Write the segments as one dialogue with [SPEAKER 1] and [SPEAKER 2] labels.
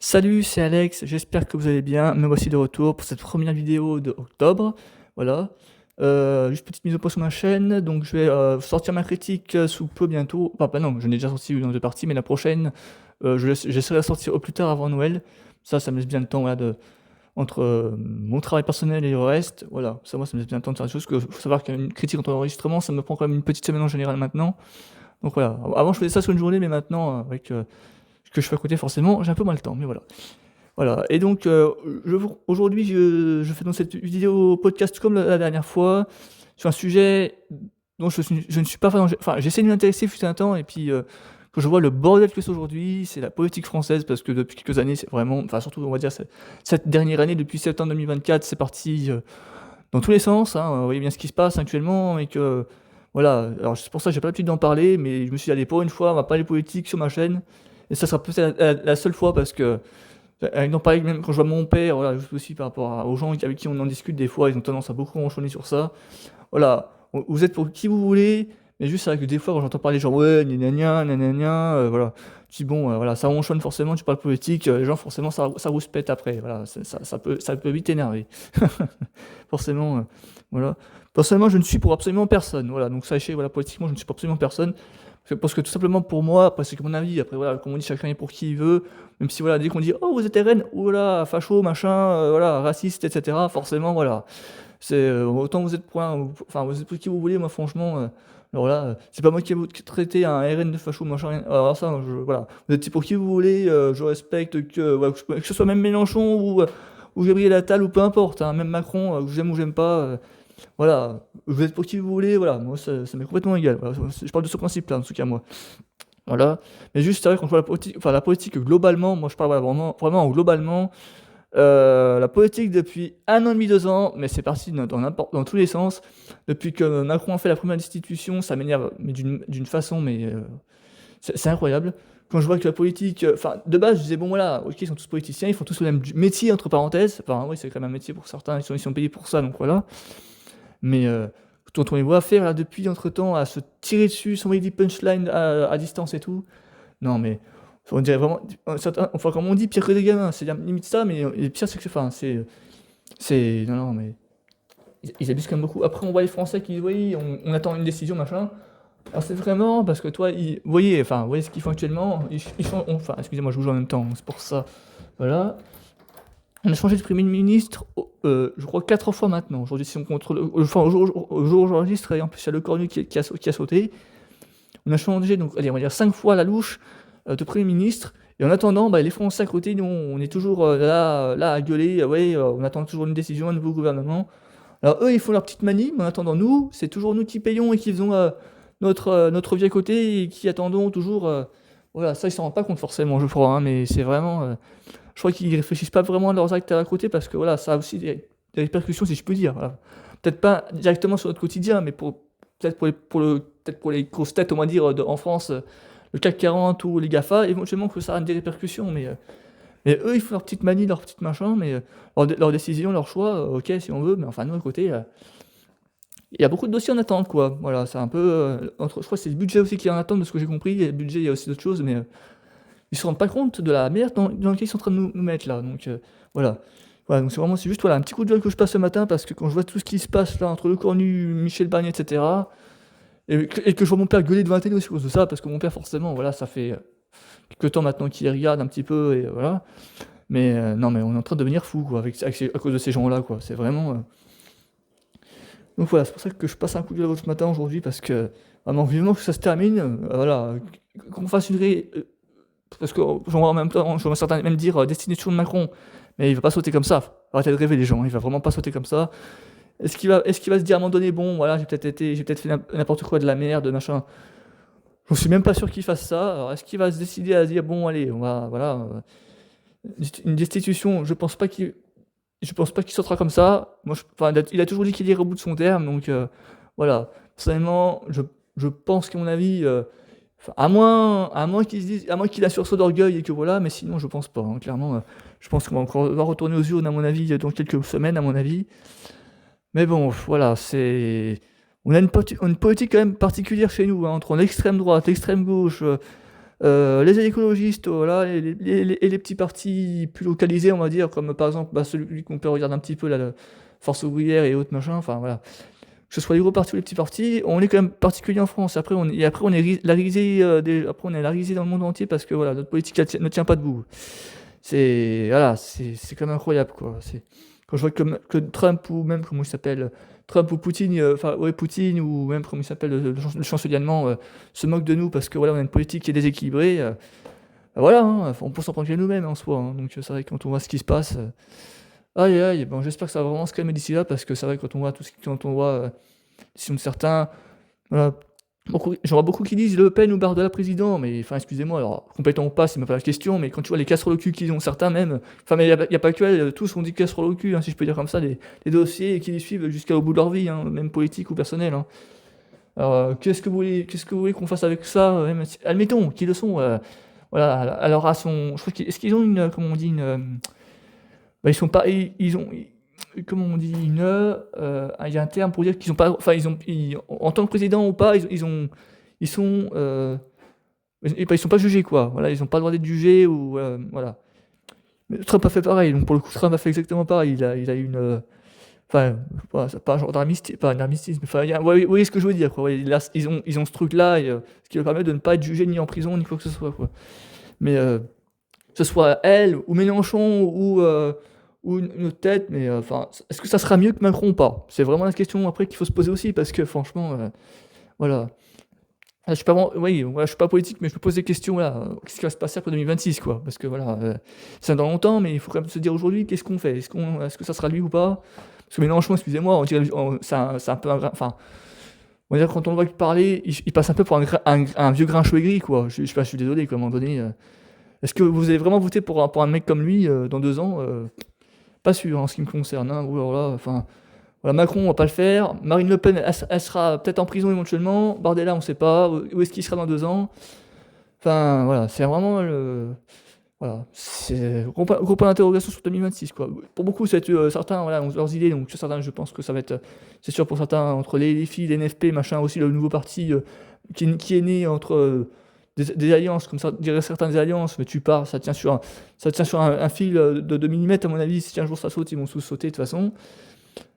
[SPEAKER 1] Salut, c'est Alex, j'espère que vous allez bien. Me voici de retour pour cette première vidéo de octobre. Voilà. Juste petite mise au point sur ma chaîne. Donc je vais sortir ma critique sous peu bientôt. Enfin, pas non, j'en ai déjà sorti une en deux parties, mais la prochaine, j'essaierai de la sortir au plus tard avant Noël. Ça me laisse bien le temps voilà, entre mon travail personnel et le reste. Voilà, moi, ça me laisse bien le temps de faire des choses. Il faut savoir qu'une critique entre enregistrement, ça me prend quand même une petite semaine en général maintenant. Donc voilà, avant je faisais ça sur une journée, mais maintenant, avec ce que je fais à côté, forcément, j'ai un peu moins le temps, mais voilà. Voilà, et donc aujourd'hui, je fais donc cette vidéo podcast comme la dernière fois, sur un sujet dont je ne suis pas enfin, j'essaie de m'intéresser fut un temps, et puis quand je vois le bordel que c'est aujourd'hui, c'est la politique française, parce que depuis quelques années, c'est vraiment, enfin surtout, on va dire, cette dernière année, depuis septembre 2024, c'est parti dans tous les sens, hein. Vous voyez bien ce qui se passe actuellement, et que, voilà, alors c'est pour ça que j'ai pas l'habitude d'en parler, mais je me suis dit, allez, pour une fois, on va parler politique sur ma chaîne, et ça sera peut-être la seule fois, parce que non, pareil, même quand je vois mon père, voilà, juste aussi par rapport aux gens avec qui on en discute, des fois, ils ont tendance à beaucoup ronchonner sur ça. Voilà, vous êtes pour qui vous voulez, mais juste c'est vrai que des fois, quand j'entends parler, genre, ouais, gna gna gna, gna gna, voilà, je dis, bon, voilà, ça ronchonne forcément, tu parles politique, les gens, forcément, ça rouspète après, voilà, ça peut vite énerver. Forcément, voilà. Personnellement, je ne suis pour absolument personne, voilà, donc sachez, voilà, politiquement, je ne suis pour absolument personne. Parce que tout simplement pour moi, après c'est que mon avis, après voilà, comme on dit, chacun est pour qui il veut, même si voilà, dès qu'on dit oh vous êtes RN, oh là, facho, machin, voilà, raciste, etc. Forcément, voilà. C'est autant vous êtes pour enfin vous êtes pour qui vous voulez, moi franchement, alors là, c'est pas moi qui vais traiter un RN de facho, machin, rien. Alors ça, voilà. Vous êtes pour qui vous voulez, je respecte que, voilà, que ce soit même Mélenchon ou Gabriel Attal ou peu importe, hein, même Macron, que j'aime ou j'aime pas. Voilà, vous êtes pour qui vous voulez, voilà, moi ça m'est complètement égal. Voilà, je parle de ce principe-là, en tout cas moi. Voilà. Mais juste, c'est vrai, quand je vois la politique globalement, moi je parle voilà, vraiment globalement, la politique depuis un an et demi, 2 ans, mais c'est parti dans tous les sens. Depuis que Macron a fait la première destitution, ça m'énerve mais d'une façon, mais c'est incroyable. Quand je vois que la politique, enfin, de base, je disais, bon voilà, ok, ils sont tous politiciens, ils font tous le même métier, entre parenthèses. Enfin, oui, c'est quand même un métier pour certains, ils sont payés pour ça, donc voilà. Mais quand on les voit faire là depuis entre-temps à se tirer dessus, s'envoyer des punchlines à distance et tout, non mais on dirait vraiment, enfin comme on dit, pire que des gamins, c'est limite ça, mais le pire c'est que enfin, non, non, mais ils abusent quand même beaucoup. Après on voit les Français qui disent oui, on attend une décision, machin. Alors c'est vraiment parce que toi, vous voyez ce qu'ils font actuellement, ils font, enfin excusez-moi, je vous joue en même temps, c'est pour ça, voilà. On a changé de Premier ministre, je crois 4 fois maintenant. Aujourd'hui, si on contrôle, enfin, au jour où j'enregistre, et en plus, il y a Le Cornu qui a sauté. On a changé, donc, allez, on va dire 5 fois à la louche de Premier ministre. Et en attendant, bah, les Français à côté, nous, on est toujours là à gueuler. Ouais, on attend toujours une décision, un nouveau gouvernement. Alors, eux, ils font leur petite manie, mais en attendant, nous, c'est toujours nous qui payons et qui faisons notre vie à côté et qui attendons toujours. Voilà, ça, ils s'en rendent pas compte forcément, je crois, hein, mais c'est vraiment. Je crois qu'ils réfléchissent pas vraiment à leurs actes à côté parce que voilà, ça a aussi des répercussions, si je peux dire. Voilà. Peut-être pas directement sur notre quotidien, mais peut-être pour les grosses têtes, on va dire, en France, le CAC 40 ou les GAFA, éventuellement que ça a des répercussions, mais eux, ils font leur petite manie, leur petite machin, mais leur décision, leur choix, ok, si on veut, mais enfin, nous, à côté, il y a beaucoup de dossiers en attente, quoi. Voilà, c'est un peu. Je crois que c'est le budget aussi qui est en attente, de ce que j'ai compris. Il y a le budget, il y a aussi d'autres choses, mais ils se rendent pas compte de la merde dans laquelle ils sont en train de nous mettre là. Donc voilà. Voilà, donc c'est juste voilà, un petit coup de gueule que je passe ce matin parce que quand je vois tout ce qui se passe là entre le Cornu, Michel Barnier, etc. Et que je vois mon père gueuler devant la télé aussi à cause de ça, parce que mon père forcément, voilà, ça fait quelques temps maintenant qu'il regarde un petit peu et voilà. Mais non, mais on est en train de devenir fou quoi, à cause de ces gens-là quoi. C'est vraiment. Donc voilà, c'est pour ça que je passe un coup de gueule ce matin aujourd'hui parce que vraiment vivement que ça se termine. Voilà, qu'on fasse parce que j'en vois en même temps, je vois certains même dire destination de Macron, mais il va pas sauter comme ça. Arrêtez de rêver les gens, il va vraiment pas sauter comme ça. Est-ce qu'il va se dire à un moment donné, bon voilà, j'ai peut-être fait n'importe quoi de la merde, machin. Je suis même pas sûr qu'il fasse ça. Alors est-ce qu'il va se décider à dire bon allez, on va voilà, une destitution, je pense pas qu'il sautera comme ça. Moi, enfin, il a toujours dit qu'il irait au bout de son terme, donc voilà. Personnellement, je pense qu'à mon avis, enfin, à moins qu'il se dise, à moins qu'il a sursaut d'orgueil et que voilà, mais sinon, je pense pas, hein, clairement. Je pense qu'on va retourner aux urnes, à mon avis, dans quelques semaines, à mon avis. Mais bon, voilà, on a une politique quand même particulière chez nous, hein, entre l'extrême droite, l'extrême gauche. Les écologistes, voilà, et les petits partis plus localisés, on va dire, comme par exemple, bah, celui qu'on peut regarder un petit peu là, le Force ouvrière et autres machin, enfin voilà. Que ce soit les gros partis ou les petits partis, on est quand même particulier en France. Après on est la risée, après on est la risée dans le monde entier parce que voilà, notre politique elle ne tient pas debout. C'est voilà, c'est quand même incroyable quoi. Quand je vois que Trump ou même comment il s'appelle, Trump ou Poutine, enfin ouais Poutine ou même comment il s'appelle le chancelier allemand se moque de nous parce que voilà on a une politique qui est déséquilibrée. Voilà, hein, on peut s'en prendre qu'à nous-mêmes en soi. Hein. Donc c'est vrai que quand on voit ce qui se passe, aïe aïe, bon j'espère que ça va vraiment se calmer d'ici là parce que c'est vrai que quand on voit tout ce qui, quand on voit décision de certains, voilà. J'en vois beaucoup qui disent Le Pen ou Bardella président, mais enfin, excusez-moi, alors complètement pas, c'est même pas la question, mais quand tu vois les casseroles au cul qu'ils ont certains même, enfin, mais y a pas que elle, tous ont dit casseroles au cul, hein, si je peux dire comme ça, les dossiers qui les suivent jusqu'au bout de leur vie, hein, même politique ou personnel. Hein. Alors, qu'est-ce que vous voulez qu'on fasse avec ça admettons qu'ils le sont, voilà, alors à son, je crois est-ce qu'ils ont une, comment on dit, une, bah, ils sont pas, ils ont, comment on dit, il y a un terme pour dire qu'ils ont pas, enfin en tant que président ou pas, ils sont, ils sont pas jugés quoi. Voilà, ils ont pas le droit d'être jugés ou voilà. Mais Trump a fait pareil. Donc pour le coup, Trump a fait exactement pareil. Il a une, enfin, voilà, c'est pas un genre d'armistice, pas un armistice, mais enfin, ouais, vous voyez ce que je veux dire quoi. Ouais, ils ont ce truc là, ce qui leur permet de ne pas être jugés ni en prison ni quoi que ce soit quoi. Mais que ce soit elle ou Mélenchon ou une autre tête, mais enfin, est-ce que ça sera mieux que Macron ou pas? C'est vraiment la question après qu'il faut se poser aussi, parce que franchement, voilà. Ah, je suis pas oui, voilà, je suis pas politique, mais je me pose des questions là. Qu'est-ce qui va se passer après 2026, quoi? Parce que voilà, c'est dans longtemps, mais il faut quand même se dire aujourd'hui, qu'est-ce qu'on fait? Est-ce que ça sera lui ou pas? Parce que Mélenchon, excusez-moi, on dirait, c'est un peu enfin, on va dire quand on le voit parler, il passe un peu pour un vieux grincheux aigri, quoi. Je sais pas, je suis désolé, quoi, à un moment donné. Est-ce que vous allez vraiment voter pour un mec comme lui dans 2 ans? Pas sûr en ce qui me concerne. Hein. Ou alors là, enfin, voilà, Macron, on va pas le faire. Marine Le Pen, elle sera peut-être en prison éventuellement. Bardella, on sait pas. Où est-ce qu'il sera dans 2 ans? Enfin, voilà, c'est vraiment le. Voilà, c'est gros point d'interrogation sur 2026, quoi. Pour beaucoup, certains voilà, ont leurs idées, donc certains, je pense que ça va être. C'est sûr pour certains, entre les filles, les NFP, machin, aussi le nouveau parti qui est né entre. Des alliances, comme ça, dirait certains des alliances, mais tu pars, ça tient sur un fil de 2 millimètres, à mon avis, si un jour ça saute, ils vont tous sauter de toute façon.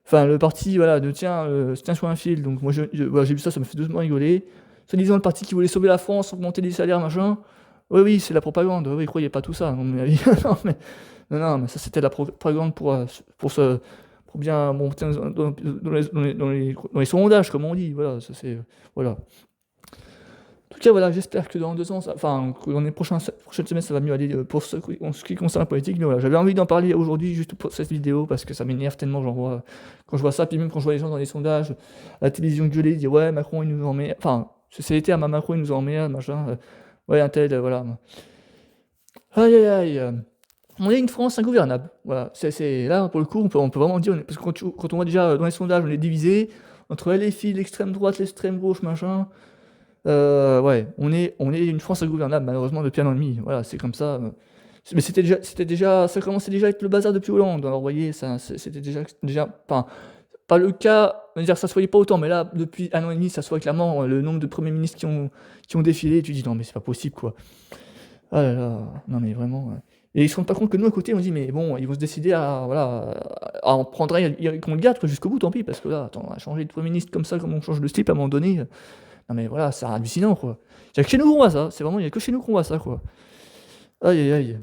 [SPEAKER 1] Enfin, le parti, voilà, se tient sur un fil, donc moi, voilà, j'ai vu ça, ça me fait doucement rigoler. Soi-disant, le parti qui voulait sauver la France, augmenter les salaires, machin. Oui, oui, c'est la propagande, oui, croyez pas tout ça, à mon avis. Non, mais ça, c'était la propagande pour bien monter dans les sondages, comme on dit, voilà, ça c'est, voilà. En tout cas, voilà, j'espère que dans 2 ans, enfin, que dans les prochaines semaines, ça va mieux aller pour en ce qui concerne la politique. Mais voilà, j'avais envie d'en parler aujourd'hui, juste pour cette vidéo, parce que ça m'énerve tellement, quand je vois ça, puis même quand je vois les gens dans les sondages, à la télévision gueuler, dire ouais, Macron, il nous emmerde. Enfin, c'est l'été, Macron, il nous emmerde, machin. Ouais, un tel, voilà. Aïe, aïe, aïe. On est une France ingouvernable. Voilà, là, pour le coup, on peut vraiment dire, parce que quand on voit déjà dans les sondages, on est divisé entre LFI, l'extrême droite, l'extrême gauche, machin. Ouais, on est une France ingouvernable, malheureusement, depuis 1 an et demi. Voilà, c'est comme ça. Mais c'était déjà, ça commençait déjà avec le bazar depuis Hollande. Alors, vous voyez, c'était déjà, enfin, pas le cas, on va dire, ça se voyait pas autant, mais là, depuis 1 an et demi, ça se voit clairement le nombre de premiers ministres qui ont défilé. Et tu dis, non, mais c'est pas possible, quoi. Ah là là, non, mais vraiment. Ouais. Et ils se rendent pas compte que nous, à côté, on dit, mais bon, ils vont se décider à, voilà, à en prendre un, qu'on le garde, quoi, jusqu'au bout, tant pis, parce que là, attends, on va changer de premier ministre comme ça, comme on change de slip à un moment donné. Non mais voilà, c'est hallucinant quoi. Il y a que chez nous qu'on voit ça, c'est vraiment, il y a que chez nous qu'on voit ça quoi. Aïe aïe aïe.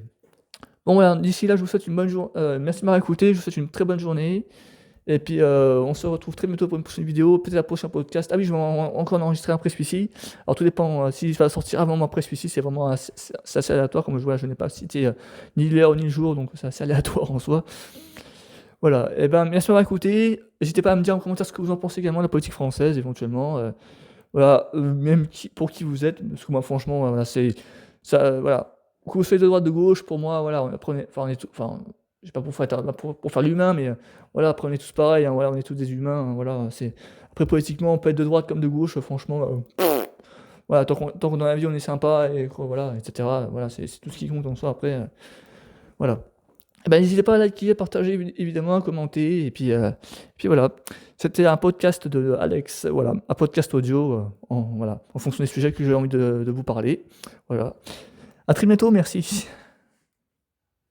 [SPEAKER 1] Bon voilà, d'ici là je vous souhaite une bonne journée, merci de m'avoir écouté, je vous souhaite une très bonne journée. Et puis on se retrouve très bientôt pour une prochaine vidéo, peut-être un prochain podcast. Ah oui, je vais encore en enregistrer après celui-ci. Alors tout dépend, s'il va sortir avant ou après celui-ci, c'est vraiment c'est assez aléatoire, comme je vois, je n'ai pas cité ni l'heure ni le jour, donc c'est assez aléatoire en soi. Voilà, et ben merci de m'avoir écouté. N'hésitez pas à me dire en commentaire ce que vous en pensez également de la politique française éventuellement. Voilà, même pour qui vous êtes, parce que moi franchement, voilà, c'est ça, voilà. Que vous soyez de droite, de gauche, pour moi, voilà, on est enfin, j'ai pas pour faire pour faire l'humain, mais voilà, après on est tous pareils, hein, voilà, on est tous des humains, hein, voilà, c'est après politiquement, on peut être de droite comme de gauche, franchement, voilà, tant qu'on dans la vie on est sympa et voilà, etc. Voilà, c'est tout ce qui compte en soi après, voilà. Eh ben, n'hésitez pas à liker, à partager évidemment, à commenter et puis voilà. C'était un podcast de Alex, voilà, un podcast audio, en fonction des sujets que j'ai envie de vous parler. Voilà. À très bientôt, merci.